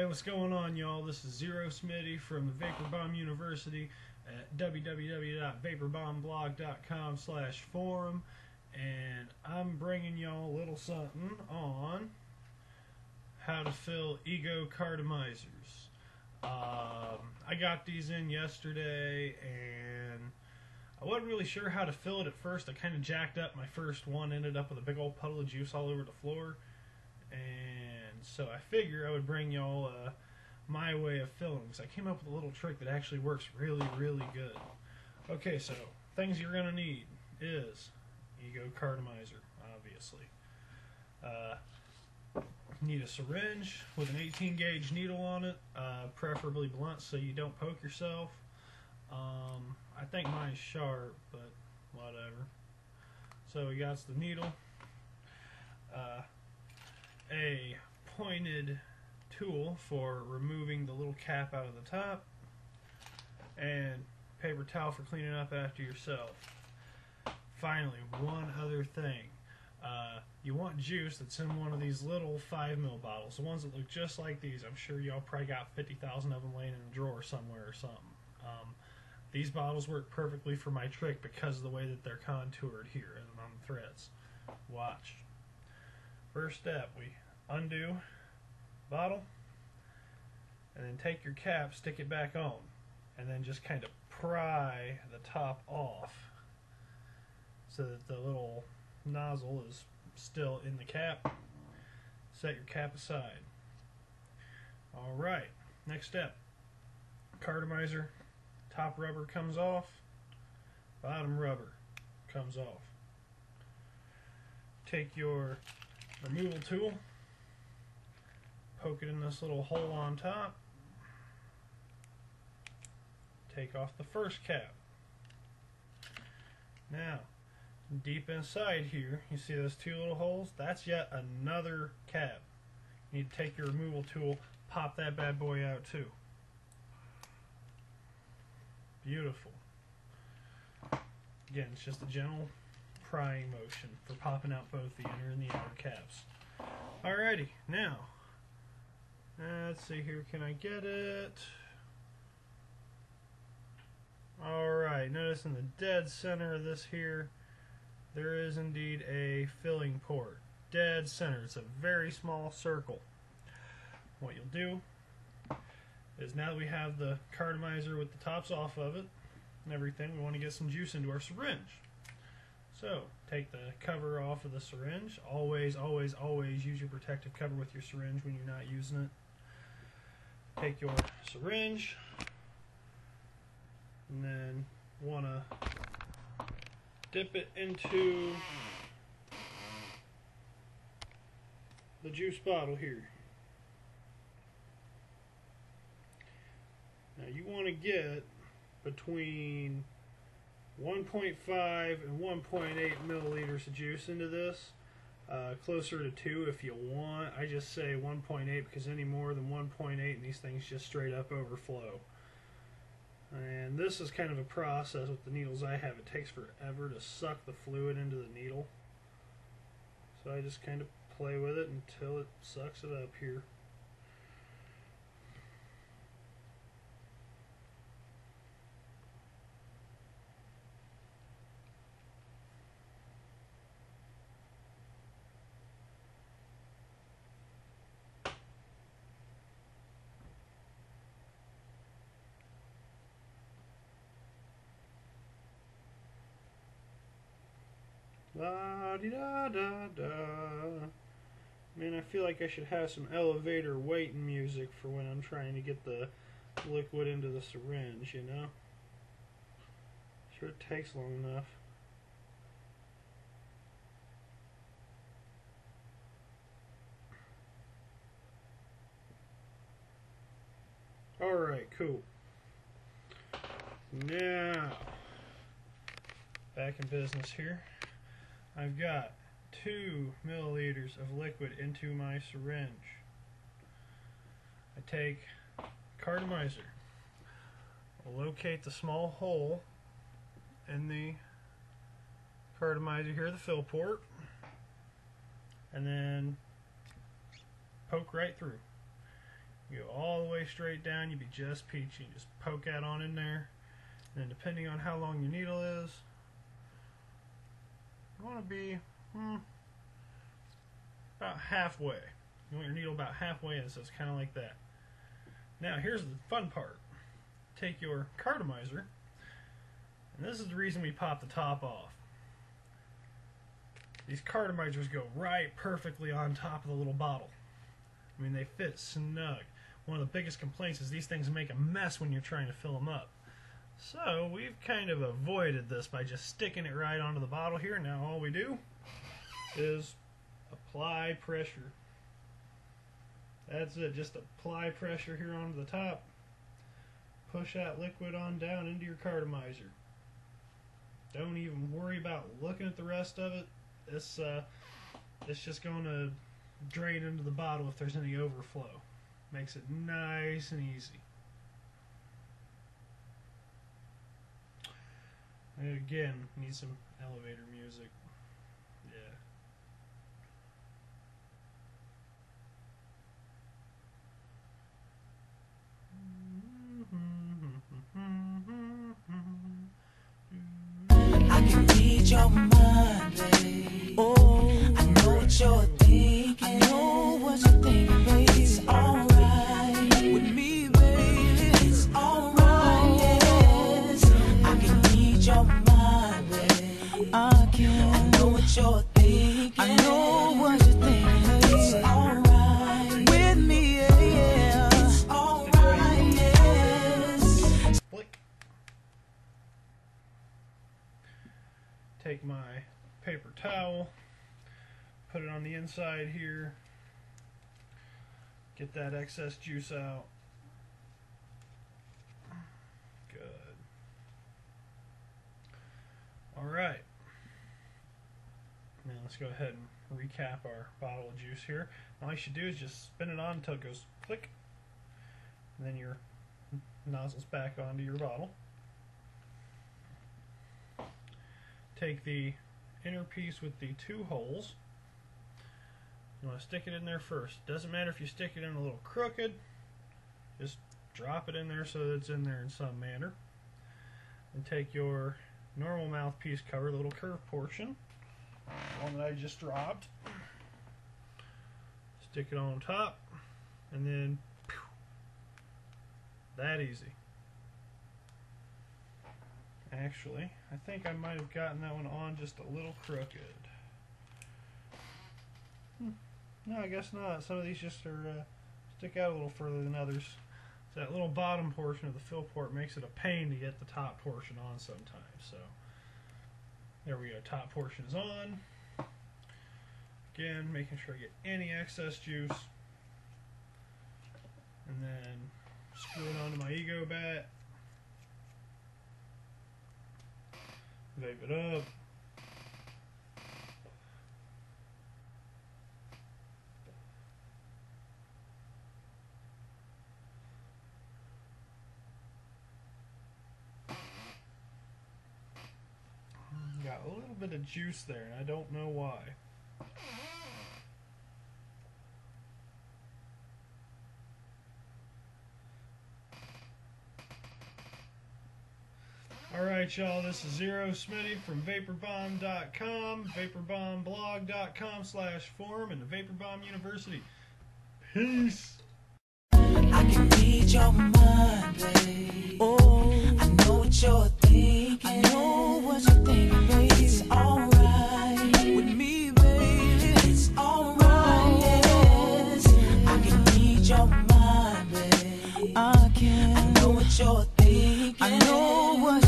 what's going on, y'all? This is Zero Smitty from the Vapor Bomb University at www.vaporbomblog.com/forum, and I'm bringing y'all a little something on how to fill eGo Cartomizers. I got these in yesterday, and I wasn't really sure how to fill it at first. I kind of jacked up my first one, ended up with a big old puddle of juice all over the floor. And so I figure I would bring y'all my way of filling, because I came up with a little trick that actually works really, really good. Okay, so things you're going to need is eGo Cartomizer, obviously. Need a syringe with an 18 gauge needle on it, preferably blunt so you don't poke yourself. I think mine's sharp, but whatever. So we got the needle. A pointed tool for removing the little cap out of the top, and paper towel for cleaning up after yourself. Finally, one other thing. You want juice that's in one of these little 5 ml bottles, the ones that look just like these. I'm sure y'all probably got 50,000 of them laying in a drawer somewhere or something. These bottles work perfectly for my trick because of the way that they're contoured here and on the threads. Watch. First step, we undo the bottle, and then take your cap, stick it back on, and then just kind of pry the top off so that the little nozzle is still in the cap. Set your cap aside. Alright, next step. Cartomizer, top rubber comes off, bottom rubber comes off. Take your removal tool, poke it in this little hole on top, take off the first cap. Now, deep inside here, you see those two little holes? That's yet another cap. You need to take your removal tool, pop that bad boy out too. Beautiful. Again, it's just a gentle prying motion for popping out both the inner and the outer caps. Alrighty, now, let's see here, can I get it? Alright, notice in the dead center of this here, there is indeed a filling port. Dead center. It's a very small circle. What you'll do is, now that we have the cartomizer with the tops off of it and everything, we want to get some juice into our syringe. So, take the cover off of the syringe. Always, always, always use your protective cover with your syringe when you're not using it. Take your syringe, and then want to dip it into the juice bottle here. Now you want to get between 1.5 and 1.8 milliliters of juice into this. Closer to 2 if you want. I just say 1.8 because any more than 1.8 and these things just straight up overflow. And this is kind of a process with the needles I have. It takes forever to suck the fluid into the needle. So I just kind of play with it until it sucks it up here. La-di-da-da-da. Man, I feel like I should have some elevator waiting music for when I'm trying to get the liquid into the syringe, you know? Sure, it takes long enough. Alright, cool. Now, back in business here. I've got 2 milliliters of liquid into my syringe. I take cartomizer, locate the small hole in the cartomizer here, the fill port, and then poke right through. You go all the way straight down, you'd be just peachy. Just poke that on in there. And then depending on how long your needle is, you want to be about halfway. You want your needle about halfway in, so it's kind of like that. Now here's the fun part. Take your Cartomizer, and this is the reason we pop the top off. These Cartomizers go right perfectly on top of the little bottle. I mean, they fit snug. One of the biggest complaints is these things make a mess when you're trying to fill them up. So we've kind of avoided this by just sticking it right onto the bottle here. Now all we do is apply pressure. That's it, just apply pressure here onto the top. Push that liquid on down into your Cartomizer. Don't even worry about looking at the rest of it. It's just going to drain into the bottle if there's any overflow. Makes it nice and easy. And again, need some elevator music. Yeah. I can read your mind, babe. Oh, I know what you're thinking. I know what you're thinking, babe. It's alright with me, baby. It's alright, yes. I can read your mind, babe. I know what you're thinking. I know what you're thinking, babe. It's alright with me, yeah. It's alright, yes. Flick. Take my paper towel, put it on the inside here, get that excess juice out. Good. Alright. Now let's go ahead and recap our bottle of juice here. All you should do is just spin it on until it goes click, and then your nozzle's back onto your bottle. Take the inner piece with the two holes. You want to stick it in there first. Doesn't matter if you stick it in a little crooked, just drop it in there so that it's in there in some manner. And take your normal mouthpiece cover, the little curved portion, the one that I just dropped, stick it on top, and then that easy. Actually, I think I might have gotten that one on just a little crooked. No, I guess not. Some of these just are stick out a little further than others. So that little bottom portion of the fill port makes it a pain to get the top portion on sometimes. So there we go. Top portion is on. Again, making sure I get any excess juice, and then screw it onto my eGo bat. Vape it up. Got a little bit of juice there, and I don't know why. Alright, y'all, this is Zero Smitty from VaporBomb.com, VaporBombBlog.com/forum, and the VaporBomb University. Peace! I can read your mind, babe. Oh, I know what you're thinking. I know what you're thinking, babe. It's alright with me, baby. It's alright, yes. I can read your mind, babe. I know what you're thinking. I know what